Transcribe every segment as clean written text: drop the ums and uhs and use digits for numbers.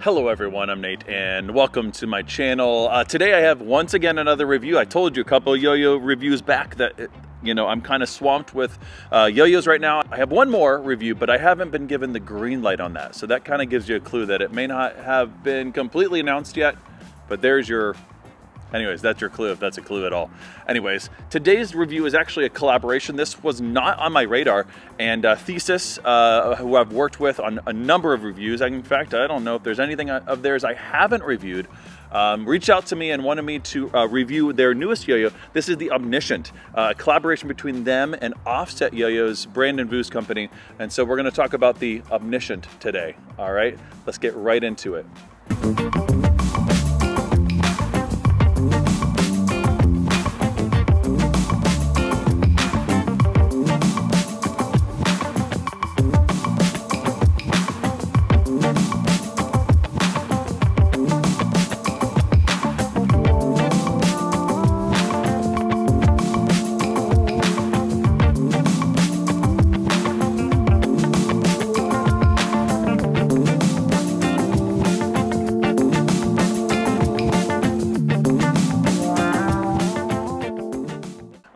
Hello everyone, I'm Nate and welcome to my channel. Today I have once again another review. I told you a couple of yo-yo reviews back that, I'm kind of swamped with yo-yos right now. I have one more review, but I haven't been given the green light on that. So that kind of gives you a clue that it may not have been completely announced yet, but there's your... Anyways, that's your clue, if that's a clue at all. Anyways, today's review is actually a collaboration. This was not on my radar, and Thesis, who I've worked with on a number of reviews, in fact, I don't know if there's anything of theirs I haven't reviewed, reached out to me and wanted me to review their newest yo-yo. This is the Omniscient, a collaboration between them and Offset YoYos, Brandon Vu's company, and so we're gonna talk about the Omniscient today, all right? Let's get right into it.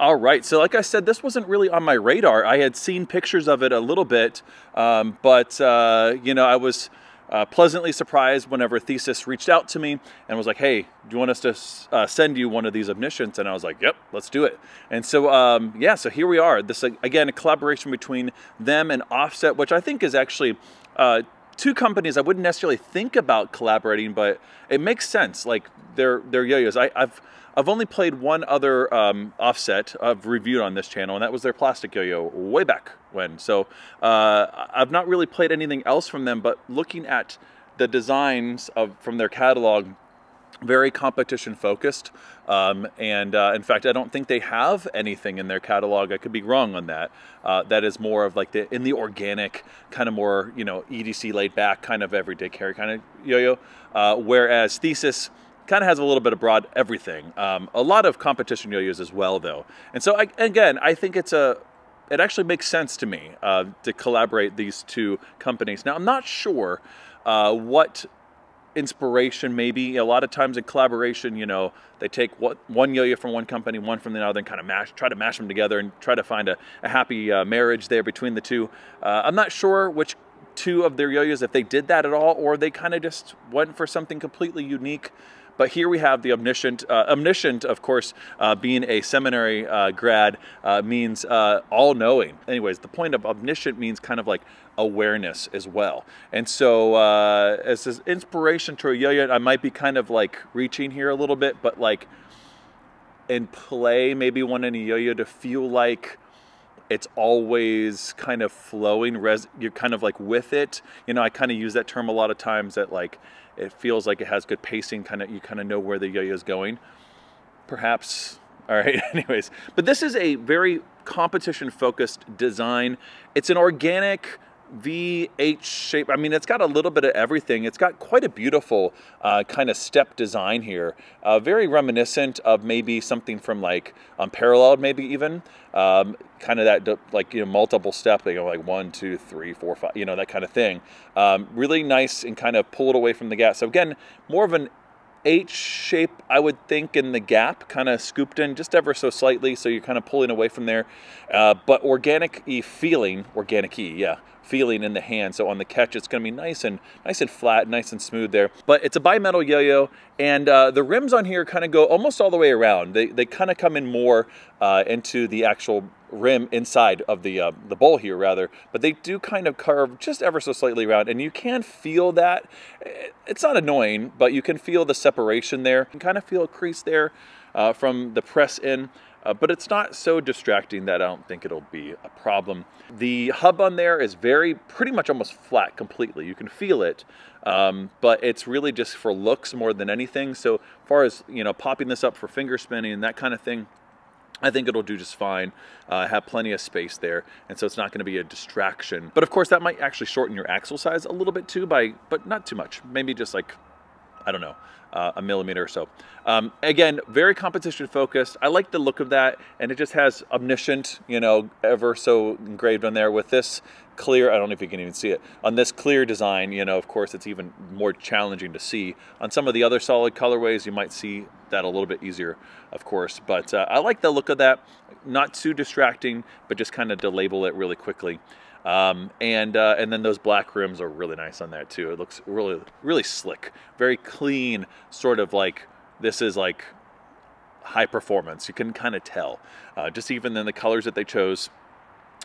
All right, so like I said, this wasn't really on my radar. I had seen pictures of it a little bit, but I was pleasantly surprised whenever Thesis reached out to me and was like, hey, do you want us to send you one of these Omniscients? And I was like, yep, let's do it. And so, yeah, so here we are. This, again, a collaboration between them and Offset, which I think is actually two companies I wouldn't necessarily think about collaborating, but it makes sense. Like, they're yo-yos. I've only played one other Offset I've reviewed on this channel, and that was their plastic yo-yo way back when. So I've not really played anything else from them, but looking at the designs from their catalog, very competition focused. In fact, I don't think they have anything in their catalog. I could be wrong on that. That is more of like in the organic, kind of more, EDC laid back, kind of everyday carry kind of yo-yo. Whereas Thesis kind of has a little bit of broad everything. A lot of competition yo-yos as well, though. And so, I think it actually makes sense to me to collaborate these two companies. Now, I'm not sure what inspiration maybe. A lot of times in collaboration, they take one yo-yo from one company, one from the other, and kind of try to mash them together and try to find a happy marriage there between the two. I'm not sure which two of their yo-yos, if they did that at all, or they kind of just went for something completely unique. But here we have the Omniscient. Omniscient, of course, being a seminary grad, means all-knowing. Anyways, the point of Omniscient means kind of like awareness as well. And so as this inspiration to a yo-yo, I might be kind of like reaching here a little bit, but like in play, maybe wanting a yo-yo to feel like it's always kind of flowing, you're kind of like with it. I kind of use that term a lot of times, that like, it feels like it has good pacing, you kind of know where the yo-yo is going. Perhaps, all right, anyways. But this is a very competition-focused design. It's an organic V-H shape. I mean, it's got a little bit of everything. It's got quite a beautiful kind of step design here. Very reminiscent of maybe something from like Unparalleled, maybe even. Kind of that, like, multiple step, like 1, 2, 3, 4, 5, that kind of thing. Really nice and kind of pull it away from the gap. So again, more of an H shape, I would think, in the gap, kind of scooped in just ever so slightly, so you're kind of pulling away from there. But organic-y feeling, feeling in the hand. So on the catch, it's going to be nice and flat, nice and smooth there. But it's a bimetal yo-yo, and the rims on here kind of go almost all the way around. They kind of come in more into the actual rim inside of the bowl here, rather, but they do kind of curve just ever so slightly around, and you can feel that. It's not annoying, but you can feel the separation there. You can kind of feel a crease there from the press in. But it's not so distracting that I don't think it'll be a problem. The hub on there is pretty much almost flat completely. You can feel it, but it's really just for looks more than anything. So as far as, popping this up for finger spinning and that kind of thing, I think it'll do just fine. Have plenty of space there, and so it's not going to be a distraction. But of course, that might actually shorten your axle size a little bit too, but not too much. Maybe just like I don't know, a millimeter or so. Again, very competition focused. I like the look of that, and it just has Omniscient, you know, ever so engraved on there with this clear. I don't know if you can even see it on this clear design. You know, of course, it's even more challenging to see. On some of the other solid colorways, you might see that a little bit easier, of course. But I like the look of that. Not too distracting, but just kind of to label it really quickly. And then those black rims are really nice on that too. It looks really, really slick, very clean, sort of like this is like high performance. You can kind of tell, just even in the colors that they chose.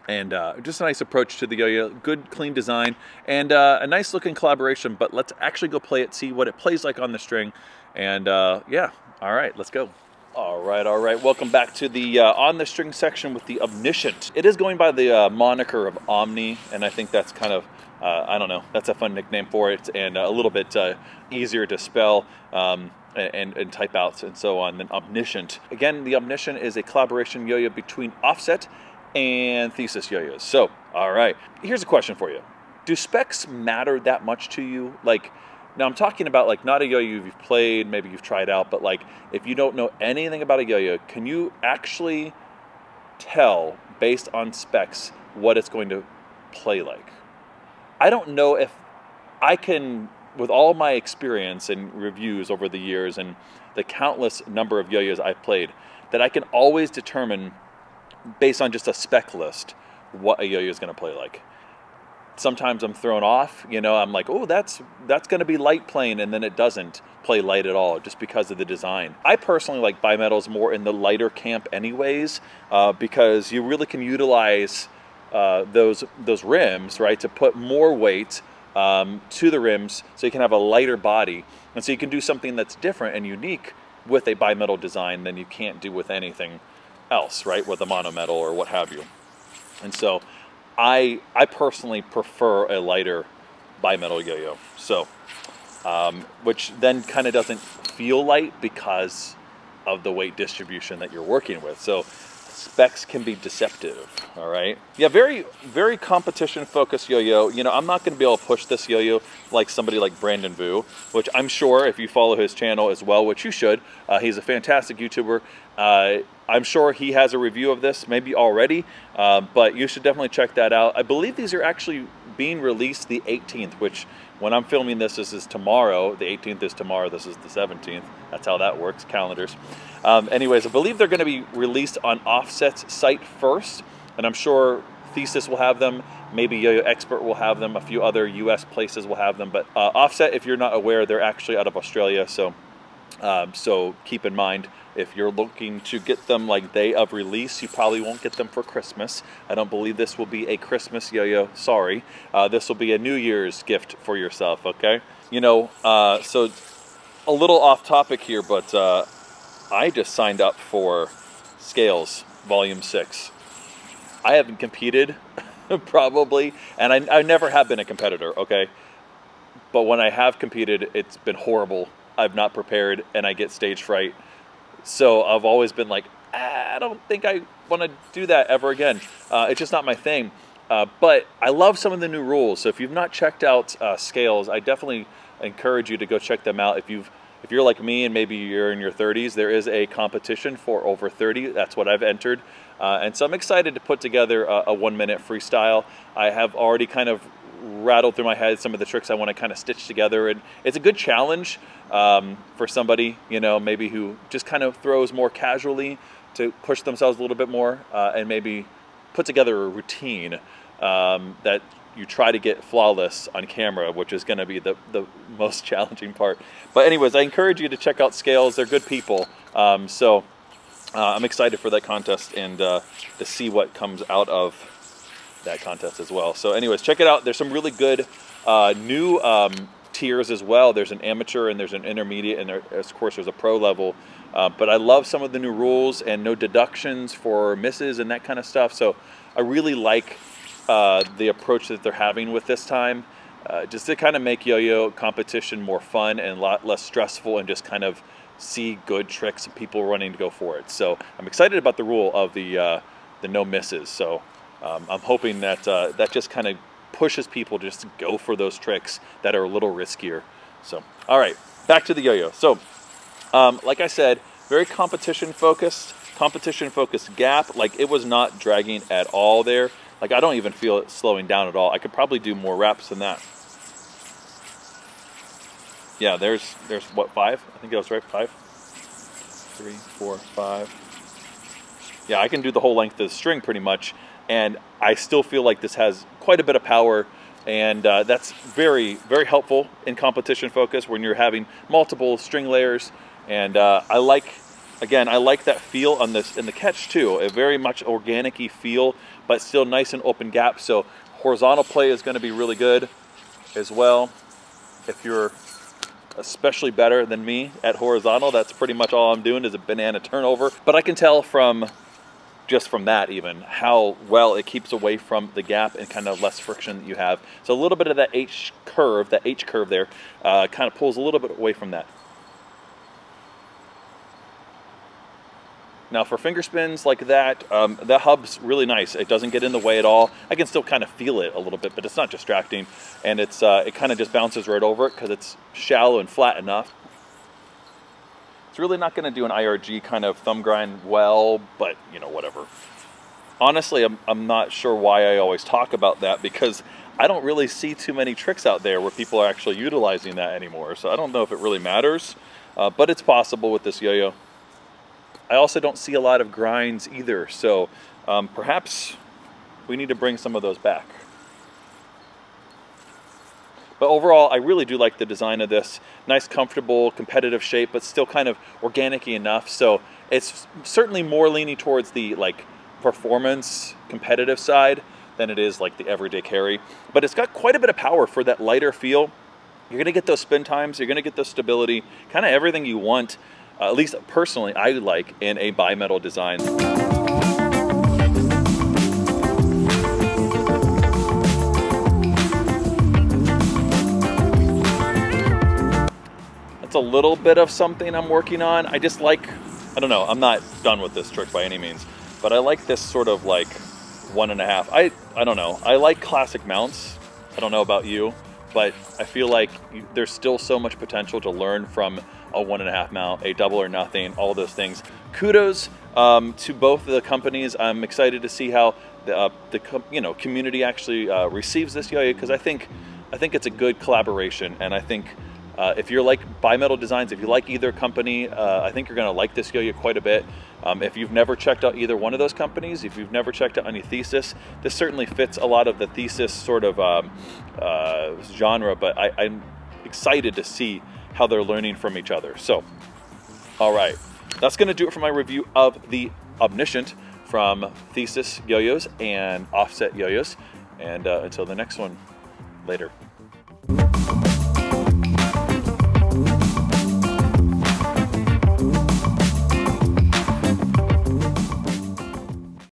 And just a nice approach to the YoYo, good clean design, and a nice looking collaboration. But let's actually go play it, see what it plays like on the string. And yeah, all right, let's go. All right. Welcome back to the on the string section with the Omniscient. It is going by the moniker of Omni, and I think that's kind of, I don't know, that's a fun nickname for it, and a little bit easier to spell and type out and so on than Omniscient. Again, the Omniscient is a collaboration YoYo between Offset and Thesis YoYos. So, all right, here's a question for you. Do specs matter that much to you? Like, now I'm talking about like not a YoYo you've played, maybe you've tried out, but like if you don't know anything about a YoYo, can you actually tell based on specs what it's going to play like? I don't know if I can, with all my experience and reviews over the years and the countless number of YoYos I've played, that I can always determine based on just a spec list what a YoYo is going to play like. Sometimes I'm thrown off, you know, I'm like, oh, that's going to be light playing, and then it doesn't play light at all just because of the design. I personally like bimetals more in the lighter camp anyways, because you really can utilize those rims, right, to put more weight to the rims so you can have a lighter body, and so you can do something that's different and unique with a bimetal design than you can't do with anything else, right, with a monometal or what have you. And so I personally prefer a lighter bimetal YoYo, so which then kind of doesn't feel light because of the weight distribution that you're working with. So specs can be deceptive, all right? Yeah, very, very competition focused YoYo. You know, I'm not going to be able to push this YoYo like somebody like Brandon Vu, which I'm sure if you follow his channel as well, which you should, he's a fantastic YouTuber. I'm sure he has a review of this maybe already, but you should definitely check that out. I believe these are actually being released the 18th, which when I'm filming this is tomorrow. The 18th is tomorrow, this is the 17th. That's how that works, calendars. Anyways, I believe they're gonna be released on Offset's site first, and I'm sure Thesis will have them, maybe YoYo Expert will have them, a few other US places will have them, but Offset, if you're not aware, they're actually out of Australia, so keep in mind, if you're looking to get them like day of release, you probably won't get them for Christmas. I don't believe this will be a Christmas YoYo, sorry. This will be a New Year's gift for yourself, okay? You know, so a little off topic here, but I just signed up for Scales Volume 6. I haven't competed, probably, and I never have been a competitor, okay? But when I have competed, it's been horrible. I've not prepared, and I get stage fright. So I've always been like, I don't think I want to do that ever again. It's just not my thing. But I love some of the new rules. So if you've not checked out Scales, I definitely encourage you to go check them out. If you're like me and maybe you're in your 30s, there is a competition for over 30. That's what I've entered. And so I'm excited to put together a 1-minute freestyle. I have already kind of rattled through my head some of the tricks I want to kind of stitch together, and it's a good challenge for somebody, you know, maybe who just kind of throws more casually to push themselves a little bit more and maybe put together a routine that you try to get flawless on camera, which is going to be the most challenging part. But anyways, I encourage you to check out Scales. They're good people. So I'm excited for that contest and to see what comes out of that contest as well. So anyways, check it out. There's some really good new tiers as well. There's an amateur and there's an intermediate, and of course there's a pro level. But I love some of the new rules and no deductions for misses and that kind of stuff. So I really like the approach that they're having with this time, just to kind of make YoYo competition more fun and a lot less stressful, and just kind of see good tricks and people running to go for it. So I'm excited about the rule of the no misses. So I'm hoping that that just kind of pushes people just to go for those tricks that are a little riskier. So, all right, back to the yo-yo. So, like I said, very competition focused gap. Like, it was not dragging at all there. Like, I don't even feel it slowing down at all. I could probably do more reps than that. Yeah, there's what, 5? I think that was right, 5, 3, 4, 5. Yeah, I can do the whole length of the string pretty much, and I still feel like this has quite a bit of power, and that's very, very helpful in competition focus when you're having multiple string layers. And I like that feel on this in the catch too, a very much organic-y feel, but still nice and open gap. So horizontal play is going to be really good as well. If you're especially better than me at horizontal, that's pretty much all I'm doing is a banana turnover. But I can tell from just from that even how well it keeps away from the gap and kind of less friction that you have. So a little bit of that H curve there kind of pulls a little bit away from that. Now for finger spins like that, the hub's really nice. It doesn't get in the way at all. I can still kind of feel it a little bit, but it's not distracting. And it's it kind of just bounces right over it because it's shallow and flat enough. It's really not going to do an IRG kind of thumb grind well, but you know, whatever. Honestly, I'm not sure why I always talk about that, because I don't really see too many tricks out there where people are actually utilizing that anymore. So I don't know if it really matters, but it's possible with this yo-yo. I also don't see a lot of grinds either, so perhaps we need to bring some of those back. But overall, I really do like the design of this. Nice, comfortable, competitive shape, but still kind of organic-y enough. So it's certainly more leaning towards the like performance competitive side than it is like the everyday carry. But it's got quite a bit of power for that lighter feel. You're gonna get those spin times, you're gonna get the stability, kind of everything you want, at least personally, I like in a bimetal design. A little bit of something I'm working on. I just like, I don't know, I'm not done with this trick by any means, but I like this sort of like 1.5. I don't know, I like classic mounts. I don't know about you, but I feel like there's still so much potential to learn from a 1.5 mount, a double or nothing, all those things. Kudos to both of the companies. I'm excited to see how the community actually receives this yo-yo, because I think it's a good collaboration, and I think if you're like bimetal designs, if you like either company, I think you're going to like this yo-yo quite a bit. If you've never checked out either one of those companies, if you've never checked out any Thesis, this certainly fits a lot of the Thesis sort of genre, but I'm excited to see how they're learning from each other. So, all right, that's going to do it for my review of the Omniscient from Thesis YoYos and Offset YoYos. And until the next one, later.